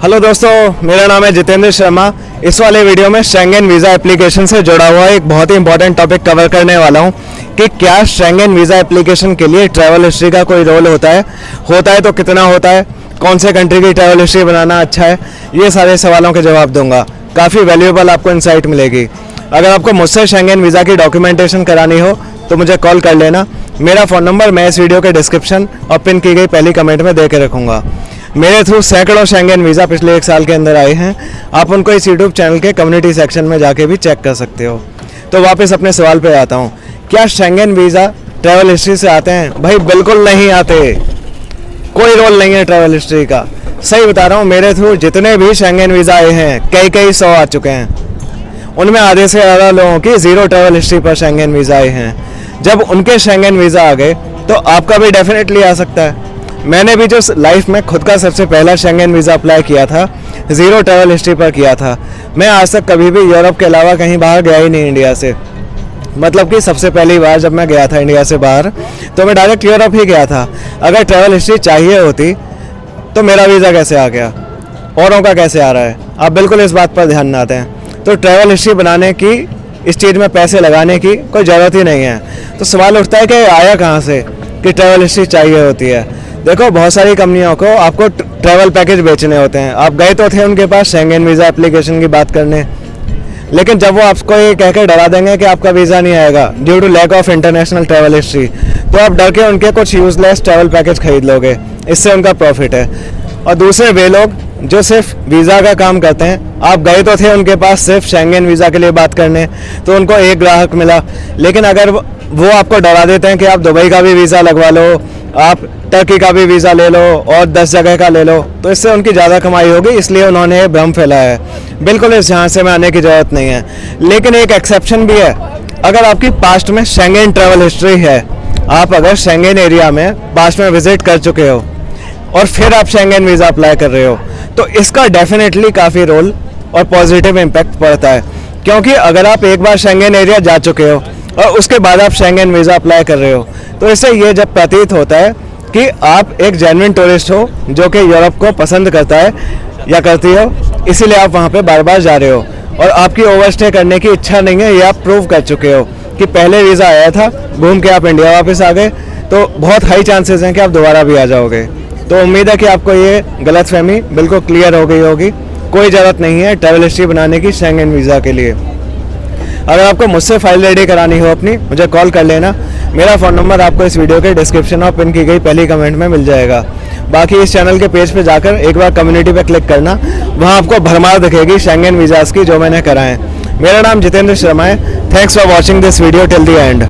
Hello दोस्तों, मेरा नाम है जितेंद्र शर्मा। इस वाले वीडियो में शेंगेन वीज़ा एप्लीकेशन से जुड़ा हुआ एक बहुत ही इंपॉर्टेंट टॉपिक कवर करने वाला हूं कि क्या शेंगेन वीज़ा एप्लीकेशन के लिए ट्रैवल हिस्ट्री का कोई रोल होता है तो कितना होता है, कौन से कंट्री की ट्रैवल हिस्ट्री बनाना अच्छा है, ये सारे सवालों के जवाब दूंगा। काफ़ी वैल्यूएबल आपको इंसाइट मिलेगी। अगर आपको मुझसे शेंगेन वीज़ा की डॉक्यूमेंटेशन करानी हो तो मुझे कॉल कर लेना। मेरा फ़ोन नंबर मैं इस वीडियो के डिस्क्रिप्शन और पिन की गई पहली कमेंट में दे के रखूँगा। मेरे थ्रू सैकड़ों शेंगेन वीज़ा पिछले 1 साल के अंदर आए हैं। आप उनको इस यूट्यूब चैनल के कम्युनिटी सेक्शन में जाके भी चेक कर सकते हो। तो वापस अपने सवाल पे आता हूँ, क्या शेंगेन वीज़ा ट्रैवल हिस्ट्री से आते हैं? भाई बिल्कुल नहीं आते, कोई रोल नहीं है ट्रैवल हिस्ट्री का। सही बता रहा हूँ, मेरे थ्रू जितने भी शेंगेन वीज़ा आए हैं कई 100 आ चुके हैं। उनमें आधे से ज़्यादा लोगों की ज़ीरो ट्रैवल हिस्ट्री पर शेंगेन वीज़ा आए हैं। जब उनके शेंगेन वीज़ा आ गए तो आपका भी डेफिनेटली आ सकता है। मैंने भी जो लाइफ में खुद का सबसे पहला शेंगेन वीज़ा अप्लाई किया था, ज़ीरो ट्रैवल हिस्ट्री पर किया था। मैं आज तक कभी भी यूरोप के अलावा कहीं बाहर गया ही नहीं इंडिया से। मतलब कि सबसे पहली बार जब मैं गया था इंडिया से बाहर तो मैं डायरेक्ट यूरोप ही गया था। अगर ट्रैवल हिस्ट्री चाहिए होती तो मेरा वीज़ा कैसे आ गया, औरों का कैसे आ रहा है? आप बिल्कुल इस बात पर ध्यान ना दें। तो ट्रैवल हिस्ट्री बनाने की, इस चीज़ में पैसे लगाने की कोई ज़रूरत ही नहीं है। तो सवाल उठता है कि आया कहाँ से कि ट्रैवल हिस्ट्री चाहिए होती है। देखो, बहुत सारी कंपनियों को आपको ट्रैवल पैकेज बेचने होते हैं। आप गए तो थे उनके पास शेंगेन वीज़ा एप्लीकेशन की बात करने, लेकिन जब वो आपको ये कहकर डरा देंगे कि आपका वीज़ा नहीं आएगा due to lack of international travel history, तो आप डर के उनके कुछ यूजलेस ट्रैवल पैकेज खरीद लोगे। इससे उनका प्रॉफिट है। और दूसरे वे लोग जो सिर्फ वीज़ा का काम करते हैं, आप गए तो थे उनके पास सिर्फ शेंगेन वीज़ा के लिए बात करने, तो उनको एक ग्राहक मिला। लेकिन अगर वो आपको डरा देते हैं कि आप दुबई का भी वीज़ा लगवा लो, आप टर्की का भी वीज़ा ले लो और 10 जगह का ले लो, तो इससे उनकी ज़्यादा कमाई होगी। इसलिए उन्होंने भ्रम फैलाया है। बिल्कुल इस झांसे में आने की ज़रूरत नहीं है। लेकिन एक एक्सेप्शन भी है। अगर आपकी पास्ट में शेंगेन ट्रैवल हिस्ट्री है, आप अगर शेंगेन एरिया में पास्ट में विजिट कर चुके हो और फिर आप शेंगेन वीज़ा अप्लाई कर रहे हो, तो इसका डेफिनेटली काफ़ी रोल और पॉजिटिव इम्पैक्ट पड़ता है। क्योंकि अगर आप एक बार शेंगेन एरिया जा चुके हो और उसके बाद आप शेंगेन वीज़ा अप्लाई कर रहे हो, तो इससे ये जब प्रतीत होता है कि आप एक जेन्युइन टूरिस्ट हो जो कि यूरोप को पसंद करता है या करती हो, इसीलिए आप वहाँ पे बार बार जा रहे हो और आपकी ओवरस्टे करने की इच्छा नहीं है। ये आप प्रूव कर चुके हो कि पहले वीज़ा आया था, घूम के आप इंडिया वापस आ गए, तो बहुत हाई चांसेस हैं कि आप दोबारा भी आ जाओगे। तो उम्मीद है कि आपको ये गलतफहमी बिल्कुल क्लियर हो गई होगी। कोई ज़रूरत नहीं है ट्रैवल हिस्ट्री बनाने की शेंगेन वीज़ा के लिए। अगर आपको मुझसे फाइल रेडी करानी हो अपनी, मुझे कॉल कर लेना। मेरा फ़ोन नंबर आपको इस वीडियो के डिस्क्रिप्शन और पिन की गई पहली कमेंट में मिल जाएगा। बाकी इस चैनल के पेज पे जाकर एक बार कम्युनिटी पे क्लिक करना, वहाँ आपको भरमार दिखेगी शेंगेन वीज़ास की जो मैंने कराएं। मेरा नाम जितेंद्र शर्मा है। Thanks for watching this video till the end.